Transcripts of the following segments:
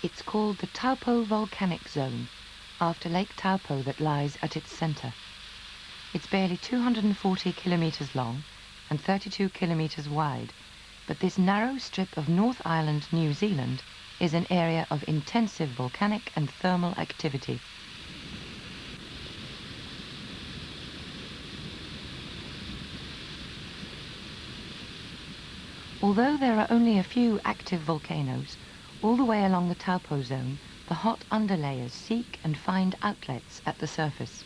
It's called the Taupo Volcanic Zone, after Lake Taupo that lies at its centre. It's barely 240 kilometres long and 32 kilometres wide, but this narrow strip of North Island, New Zealand, is an area of intensive volcanic and thermal activity. Although there are only a few active volcanoes, all the way along the Taupo zone, the hot underlayers seek and find outlets at the surface.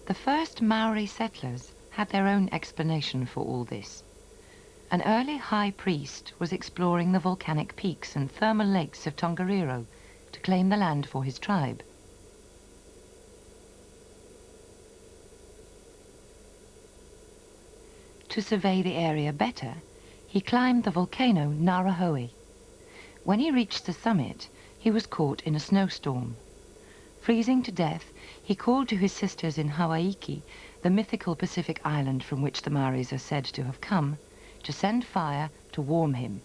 The first Maori settlers had their own explanation for all this. An early high priest was exploring the volcanic peaks and thermal lakes of Tongariro to claim the land for his tribe. To survey the area better, he climbed the volcano Narahoe. When he reached the summit, he was caught in a snowstorm. Freezing to death, he called to his sisters in Hawaiki, the mythical Pacific island from which the Maoris are said to have come, to send fire to warm him.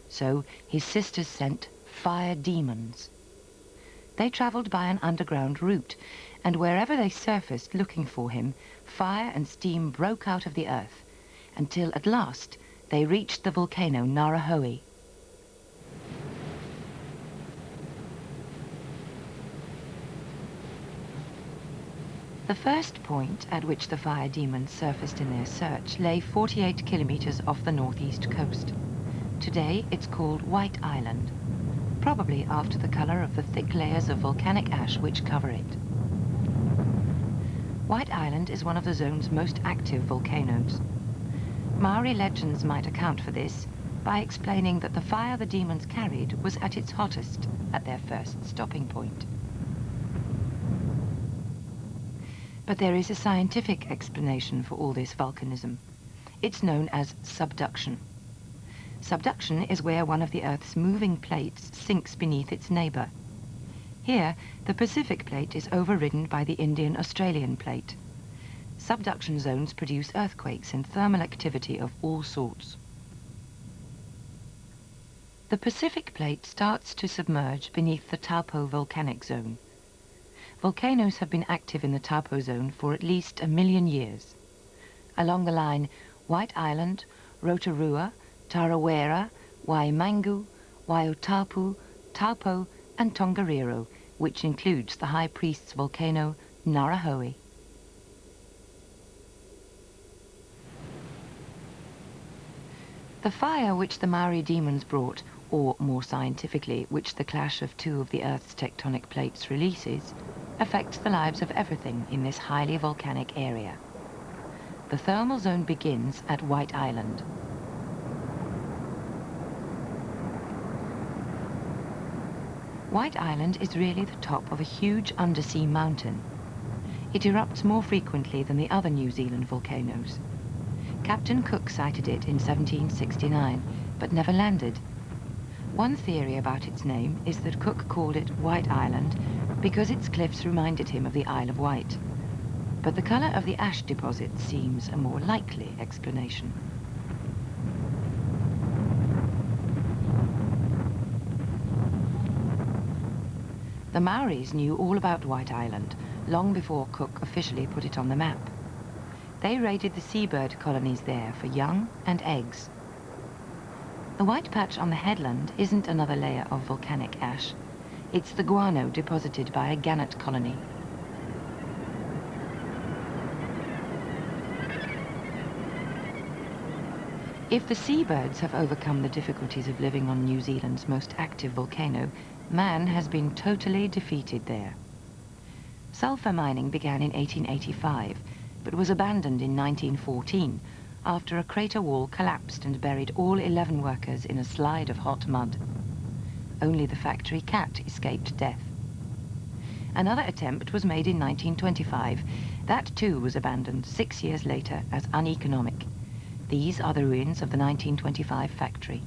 So his sisters sent fire demons. They travelled by an underground route, and wherever they surfaced looking for him, fire and steam broke out of the earth, until at last they reached the volcano Narahoe. The first point at which the fire demons surfaced in their search lay 48 kilometres off the northeast coast. Today it's called White Island, probably after the colour of the thick layers of volcanic ash which cover it. White Island is one of the zone's most active volcanoes. Maori legends might account for this by explaining that the fire the demons carried was at its hottest at their first stopping point. But there is a scientific explanation for all this volcanism. It's known as subduction. Subduction is where one of the Earth's moving plates sinks beneath its neighbour. Here, the Pacific plate is overridden by the Indian-Australian plate. Subduction zones produce earthquakes and thermal activity of all sorts. The Pacific plate starts to submerge beneath the Taupo volcanic zone. Volcanoes have been active in the Taupo zone for at least 1 million years. Along the line White Island, Rotorua, Tarawera, Waimangu, Waiutapu, Taupo and Tongariro, which includes the High Priest's volcano Narahoe. The fire which the Maori demons brought, or more scientifically, which the clash of two of the Earth's tectonic plates releases, affects the lives of everything in this highly volcanic area. The thermal zone begins at White Island. White Island is really the top of a huge undersea mountain. It erupts more frequently than the other New Zealand volcanoes. Captain Cook sighted it in 1769, but never landed. One theory about its name is that Cook called it White Island because its cliffs reminded him of the Isle of Wight. But the colour of the ash deposit seems a more likely explanation. The Maoris knew all about White Island long before Cook officially put it on the map. They raided the seabird colonies there for young and eggs. The white patch on the headland isn't another layer of volcanic ash. It's the guano deposited by a gannet colony. If the seabirds have overcome the difficulties of living on New Zealand's most active volcano, man has been totally defeated there. Sulphur mining began in 1885, but was abandoned in 1914 after a crater wall collapsed and buried all 11 workers in a slide of hot mud. Only the factory cat escaped death. Another attempt was made in 1925. That too was abandoned 6 years later as uneconomic. These are the ruins of the 1925 factory.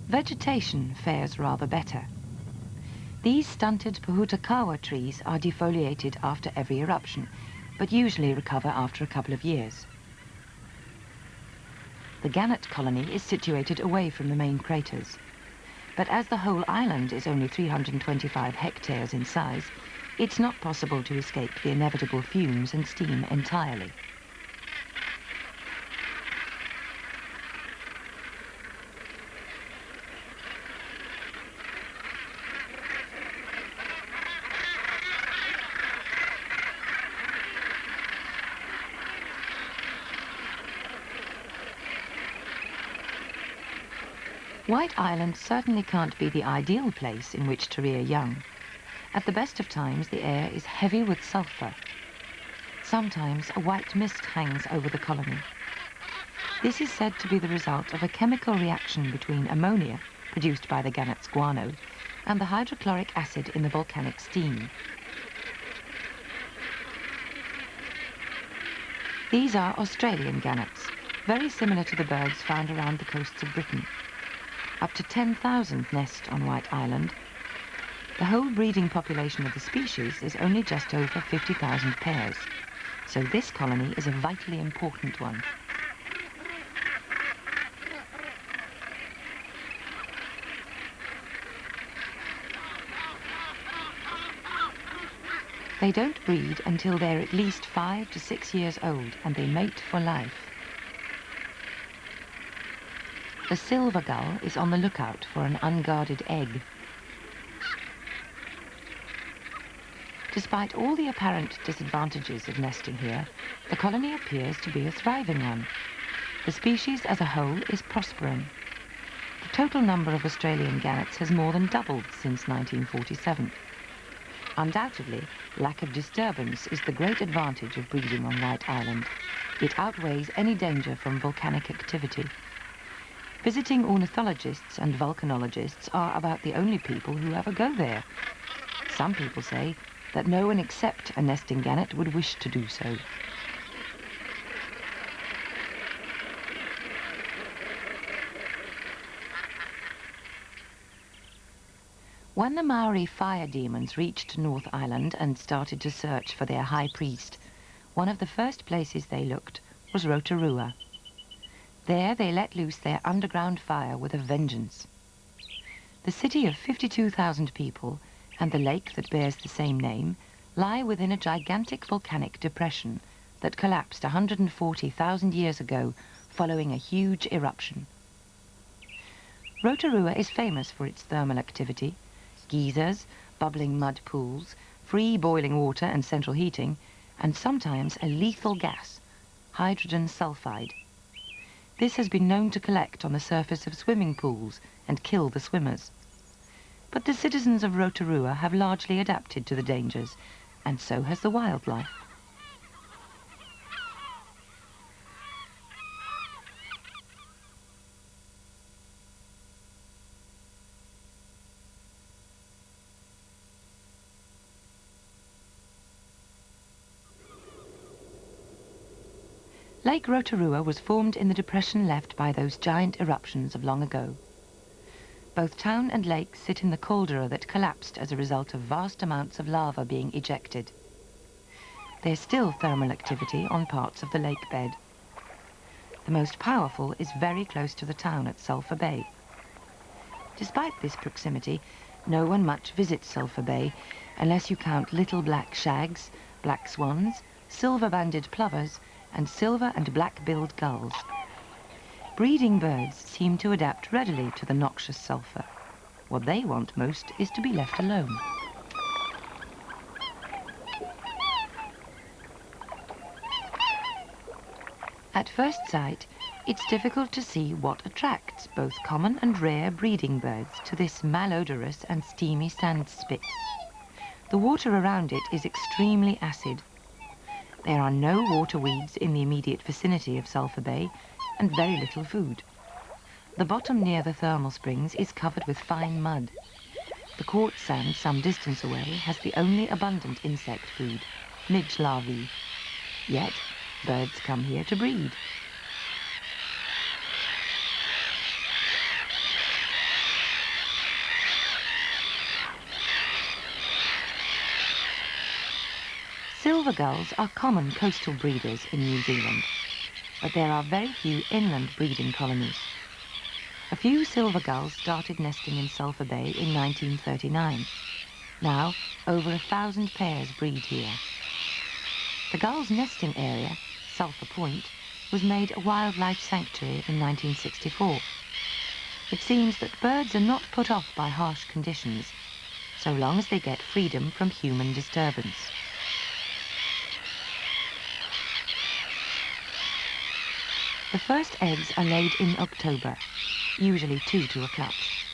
Vegetation fares rather better. These stunted Pohutakawa trees are defoliated after every eruption, but usually recover after a couple of years. The gannet colony is situated away from the main craters. But as the whole island is only 325 hectares in size, it's not possible to escape the inevitable fumes and steam entirely. White Island certainly can't be the ideal place in which to rear young. At the best of times, the air is heavy with sulfur. Sometimes a white mist hangs over the colony. This is said to be the result of a chemical reaction between ammonia, produced by the gannet's guano, and the hydrochloric acid in the volcanic steam. These are Australian gannets, very similar to the birds found around the coasts of Britain. Up to 10,000 nest on White Island. The whole breeding population of the species is only just over 50,000 pairs, so this colony is a vitally important one. They don't breed until they're at least 5 to 6 years old, and they mate for life. The silver gull is on the lookout for an unguarded egg. Despite all the apparent disadvantages of nesting here, the colony appears to be a thriving one. The species as a whole is prospering. The total number of Australian gannets has more than doubled since 1947. Undoubtedly, lack of disturbance is the great advantage of breeding on White Island. It outweighs any danger from volcanic activity. Visiting ornithologists and volcanologists are about the only people who ever go there. Some people say that no one except a nesting gannet would wish to do so. When the Maori fire demons reached North Island and started to search for their high priest, one of the first places they looked was Rotorua. There they let loose their underground fire with a vengeance. The city of 52,000 people and the lake that bears the same name lie within a gigantic volcanic depression that collapsed 140,000 years ago following a huge eruption. Rotorua is famous for its thermal activity, geysers, bubbling mud pools, free boiling water and central heating, and sometimes a lethal gas, hydrogen sulfide. This has been known to collect on the surface of swimming pools and kill the swimmers. But the citizens of Rotorua have largely adapted to the dangers, and so has the wildlife. Lake Rotorua was formed in the depression left by those giant eruptions of long ago. Both town and lake sit in the caldera that collapsed as a result of vast amounts of lava being ejected. There's still thermal activity on parts of the lake bed. The most powerful is very close to the town at Sulphur Bay. Despite this proximity, no one much visits Sulphur Bay unless you count little black shags, black swans, silver-banded plovers, and silver and black-billed gulls. Breeding birds seem to adapt readily to the noxious sulfur. What they want most is to be left alone. At first sight, It's difficult to see what attracts both common and rare breeding birds to this malodorous and steamy sand spit. The water around it is extremely acid. There are no water weeds in the immediate vicinity of Sulphur Bay and very little food. The bottom near the thermal springs is covered with fine mud. The quartz sand some distance away has the only abundant insect food, midge larvae. Yet, birds come here to breed. Silver gulls are common coastal breeders in New Zealand, but there are very few inland breeding colonies. A few silver gulls started nesting in Sulphur Bay in 1939. Now, over 1,000 pairs breed here. The gulls' nesting area, Sulphur Point, was made a wildlife sanctuary in 1964. It seems that birds are not put off by harsh conditions, so long as they get freedom from human disturbance. The first eggs are laid in October, usually 2 to a clutch.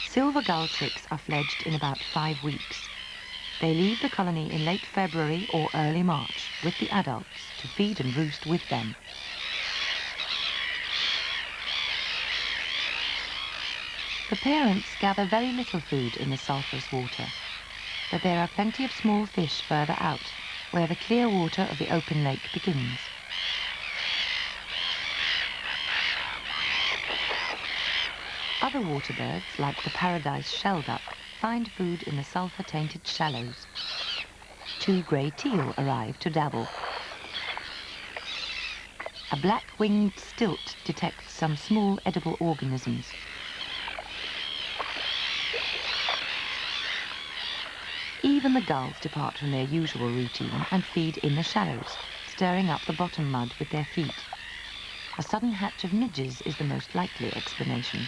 Silver gull chicks are fledged in about 5 weeks. They leave the colony in late February or early March with the adults to feed and roost with them. The parents gather very little food in the sulphurous water, but there are plenty of small fish further out, where the clear water of the open lake begins. Other water birds, like the paradise shelduck, find food in the sulphur-tainted shallows. 2 grey teal arrive to dabble. A black-winged stilt detects some small edible organisms. Even the gulls depart from their usual routine and feed in the shallows, stirring up the bottom mud with their feet. A sudden hatch of midges is the most likely explanation.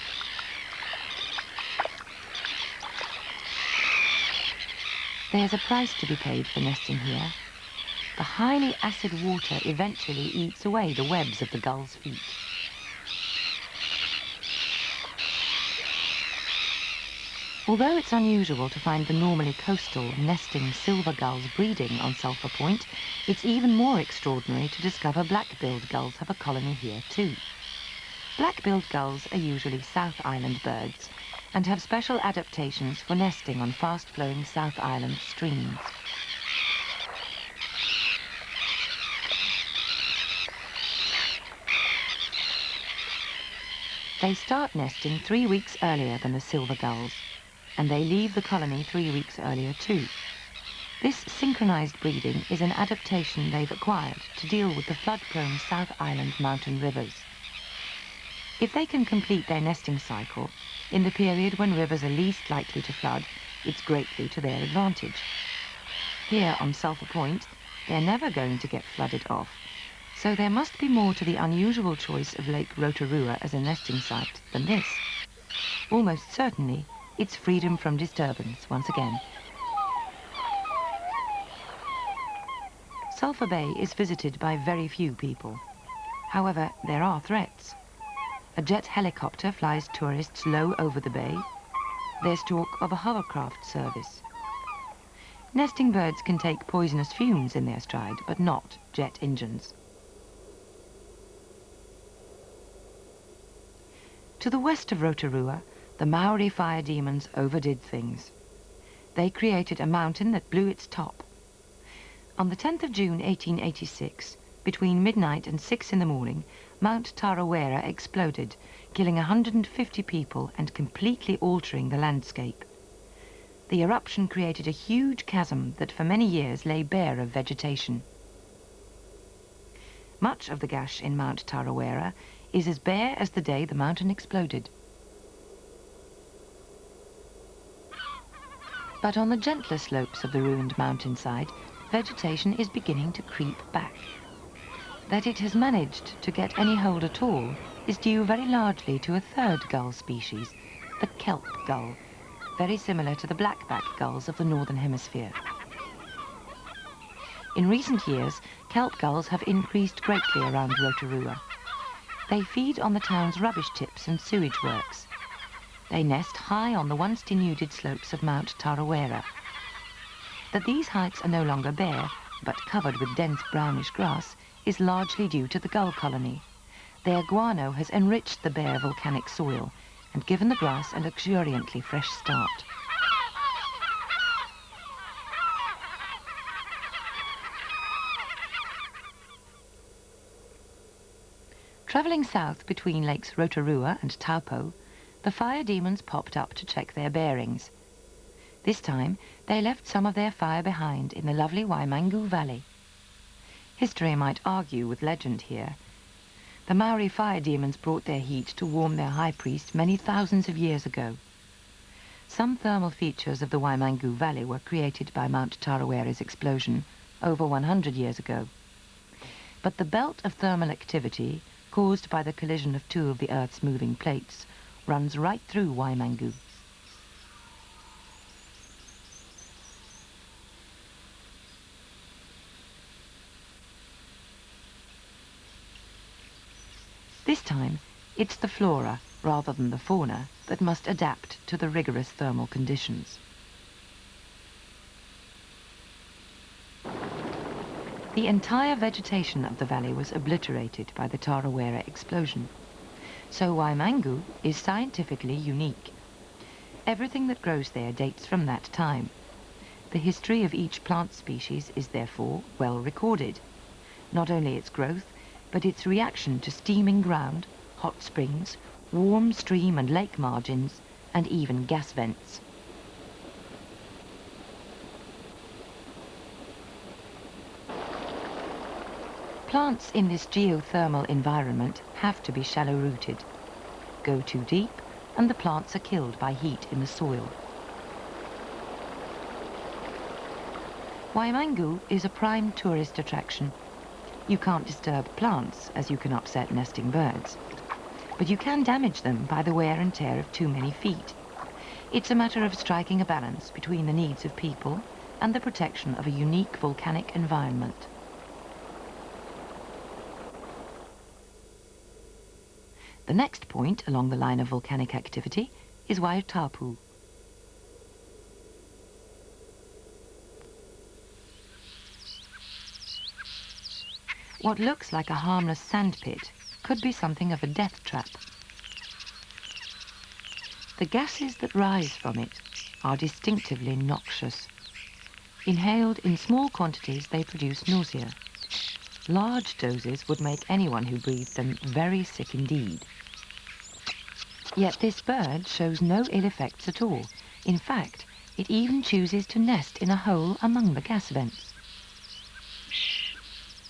There's a price to be paid for nesting here. The highly acid water eventually eats away the webs of the gulls' feet. Although it's unusual to find the normally coastal nesting silver gulls breeding on Sulphur Point, it's even more extraordinary to discover black-billed gulls have a colony here too. Black-billed gulls are usually South Island birds and have special adaptations for nesting on fast-flowing South Island streams. They start nesting 3 weeks earlier than the silver gulls, and they leave the colony 3 weeks earlier too. This synchronized breeding is an adaptation they've acquired to deal with the flood-prone South Island mountain rivers. If they can complete their nesting cycle in the period when rivers are least likely to flood, it's greatly to their advantage. Here on Sulphur Point, they're never going to get flooded off, so there must be more to the unusual choice of Lake Rotorua as a nesting site than this. Almost certainly, it's freedom from disturbance once again. Sulphur Bay is visited by very few people. However, there are threats. A jet helicopter flies tourists low over the bay. There's talk of a hovercraft service. Nesting birds can take poisonous fumes in their stride, but not jet engines. To the west of Rotorua, the Maori fire demons overdid things. They created a mountain that blew its top. On the 10th of June 1886, between midnight and 6 in the morning, Mount Tarawera exploded, killing 150 people and completely altering the landscape. The eruption created a huge chasm that for many years lay bare of vegetation. Much of the gash in Mount Tarawera is as bare as the day the mountain exploded. But on the gentler slopes of the ruined mountainside, vegetation is beginning to creep back. That it has managed to get any hold at all is due very largely to a third gull species, the kelp gull, very similar to the blackback gulls of the Northern Hemisphere. In recent years, kelp gulls have increased greatly around Rotorua. They feed on the town's rubbish tips and sewage works. They nest high on the once denuded slopes of Mount Tarawera. That these heights are no longer bare, but covered with dense brownish grass, is largely due to the gull colony. Their guano has enriched the bare volcanic soil and given the grass a luxuriantly fresh start. Travelling south between lakes Rotorua and Taupo, the fire demons popped up to check their bearings. This time, they left some of their fire behind in the lovely Waimangu Valley. History might argue with legend here. The Maori fire demons brought their heat to warm their high priest many thousands of years ago. Some thermal features of the Waimangu Valley were created by Mount Tarawera's explosion over 100 years ago. But the belt of thermal activity, caused by the collision of two of the Earth's moving plates, runs right through Waimangu. This time, it's the flora, rather than the fauna, that must adapt to the rigorous thermal conditions. The entire vegetation of the valley was obliterated by the Tarawera explosion. So Waimangu is scientifically unique. Everything that grows there dates from that time. The history of each plant species is therefore well recorded. Not only its growth, but its reaction to steaming ground, hot springs, warm stream and lake margins, and even gas vents. Plants in this geothermal environment have to be shallow-rooted. Go too deep, and the plants are killed by heat in the soil. Waimangu is a prime tourist attraction. You can't disturb plants, as you can upset nesting birds. But you can damage them by the wear and tear of too many feet. It's a matter of striking a balance between the needs of people and the protection of a unique volcanic environment. The next point along the line of volcanic activity is Waitapu. What looks like a harmless sandpit could be something of a death trap. The gases that rise from it are distinctively noxious. Inhaled in small quantities, they produce nausea. Large doses would make anyone who breathed them very sick indeed. Yet this bird shows no ill effects at all. In fact, it even chooses to nest in a hole among the gas vents.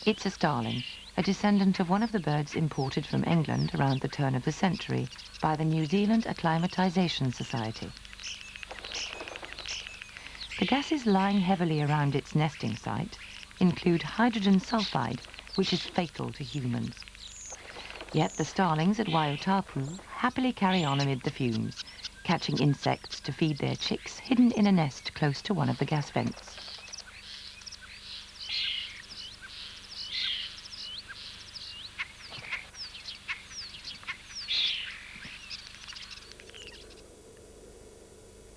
It's a starling, a descendant of one of the birds imported from England around the turn of the century by the New Zealand Acclimatization Society. The gases lying heavily around its nesting site include hydrogen sulfide, which is fatal to humans. Yet the starlings at Waitapu happily carry on amid the fumes, catching insects to feed their chicks hidden in a nest close to one of the gas vents.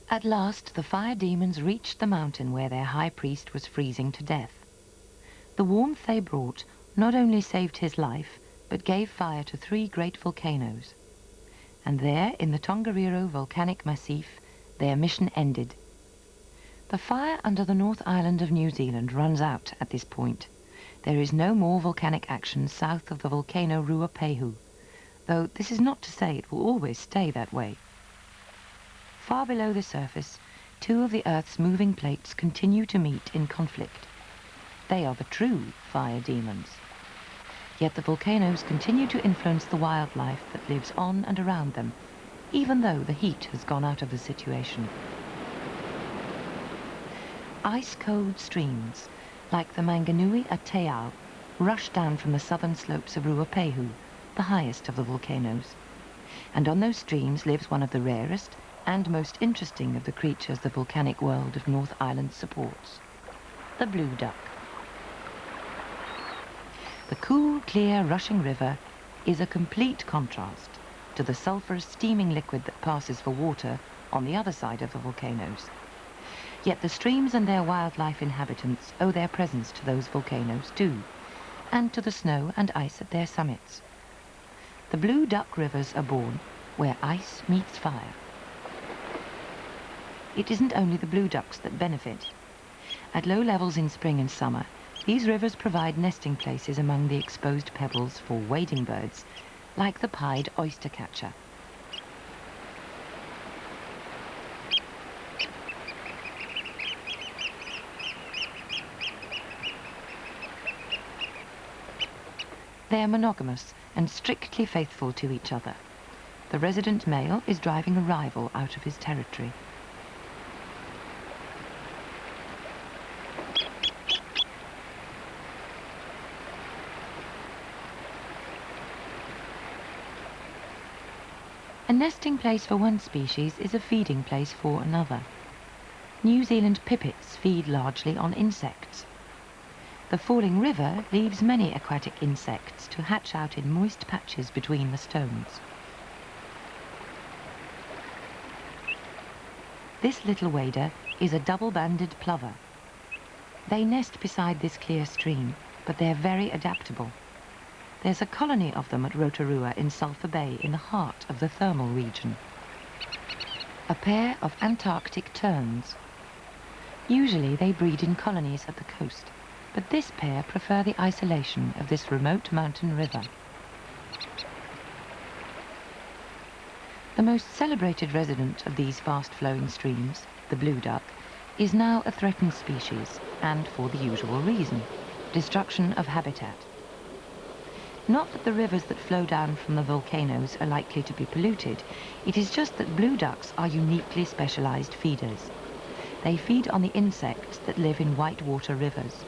At last, the fire demons reached the mountain where their high priest was freezing to death. The warmth they brought not only saved his life, but gave fire to 3 great volcanoes. And there, in the Tongariro volcanic massif, their mission ended. The fire under the North Island of New Zealand runs out at this point. There is no more volcanic action south of the volcano Ruapehu, though this is not to say it will always stay that way. Far below the surface, 2 of the Earth's moving plates continue to meet in conflict. They are the true fire demons. Yet the volcanoes continue to influence the wildlife that lives on and around them, even though the heat has gone out of the situation. Ice-cold streams, like the Manganui at Teau, rush down from the southern slopes of Ruapehu, the highest of the volcanoes. And on those streams lives one of the rarest and most interesting of the creatures the volcanic world of North Island supports, the blue duck. The cool, clear, rushing river is a complete contrast to the sulphurous steaming liquid that passes for water on the other side of the volcanoes. Yet the streams and their wildlife inhabitants owe their presence to those volcanoes too, and to the snow and ice at their summits. The blue duck rivers are born where ice meets fire. It isn't only the blue ducks that benefit. At low levels in spring and summer, these rivers provide nesting places among the exposed pebbles for wading birds, like the pied oystercatcher. They are monogamous and strictly faithful to each other. The resident male is driving a rival out of his territory. A nesting place for one species is a feeding place for another. New Zealand pipits feed largely on insects. The falling river leaves many aquatic insects to hatch out in moist patches between the stones. This little wader is a double-banded plover. They nest beside this clear stream, but they're very adaptable. There's a colony of them at Rotorua in Sulphur Bay in the heart of the thermal region. A pair of Antarctic terns. Usually they breed in colonies at the coast, but this pair prefer the isolation of this remote mountain river. The most celebrated resident of these fast-flowing streams, the blue duck, is now a threatened species, and for the usual reason: destruction of habitat. Not that the rivers that flow down from the volcanoes are likely to be polluted, it is just that blue ducks are uniquely specialized feeders. They feed on the insects that live in whitewater rivers.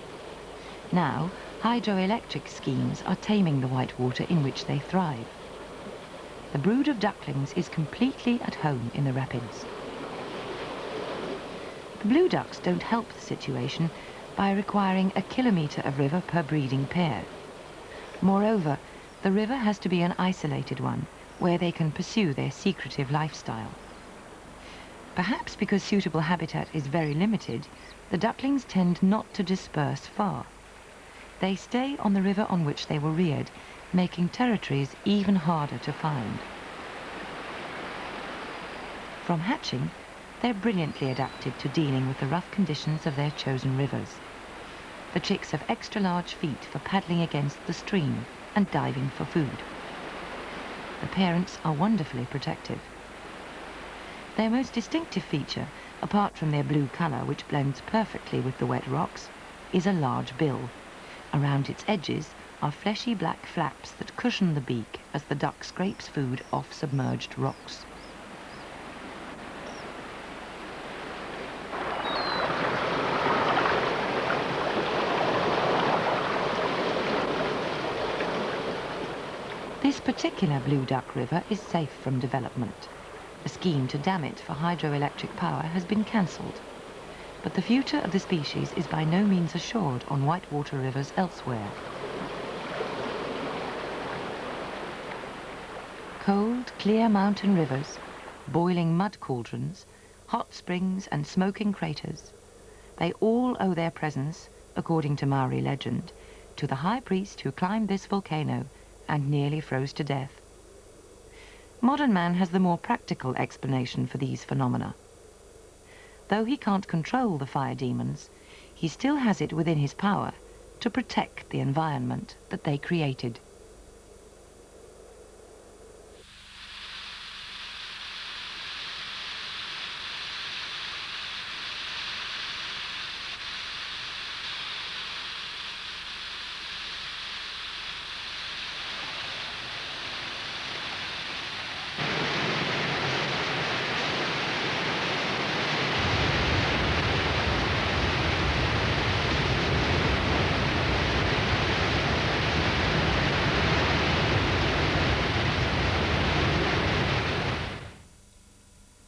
Now, hydroelectric schemes are taming the whitewater in which they thrive. The brood of ducklings is completely at home in the rapids. The blue ducks don't help the situation by requiring a kilometre of river per breeding pair. Moreover, the river has to be an isolated one, where they can pursue their secretive lifestyle. Perhaps because suitable habitat is very limited, the ducklings tend not to disperse far. They stay on the river on which they were reared, making territories even harder to find. From hatching, they're brilliantly adapted to dealing with the rough conditions of their chosen rivers. The chicks have extra-large feet for paddling against the stream and diving for food. The parents are wonderfully protective. Their most distinctive feature, apart from their blue colour, which blends perfectly with the wet rocks, is a large bill. Around its edges are fleshy black flaps that cushion the beak as the duck scrapes food off submerged rocks. This particular blue duck river is safe from development. A scheme to dam it for hydroelectric power has been cancelled. But the future of the species is by no means assured on whitewater rivers elsewhere. Cold, clear mountain rivers, boiling mud cauldrons, hot springs and smoking craters. They all owe their presence, according to Maori legend, to the high priest who climbed this volcano and nearly froze to death. Modern man has the more practical explanation for these phenomena. Though he can't control the fire demons, he still has it within his power to protect the environment that they created.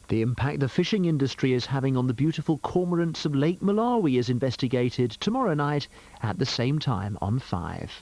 The impact the fishing industry is having on the beautiful cormorants of Lake Malawi is investigated tomorrow night at the same time on 5.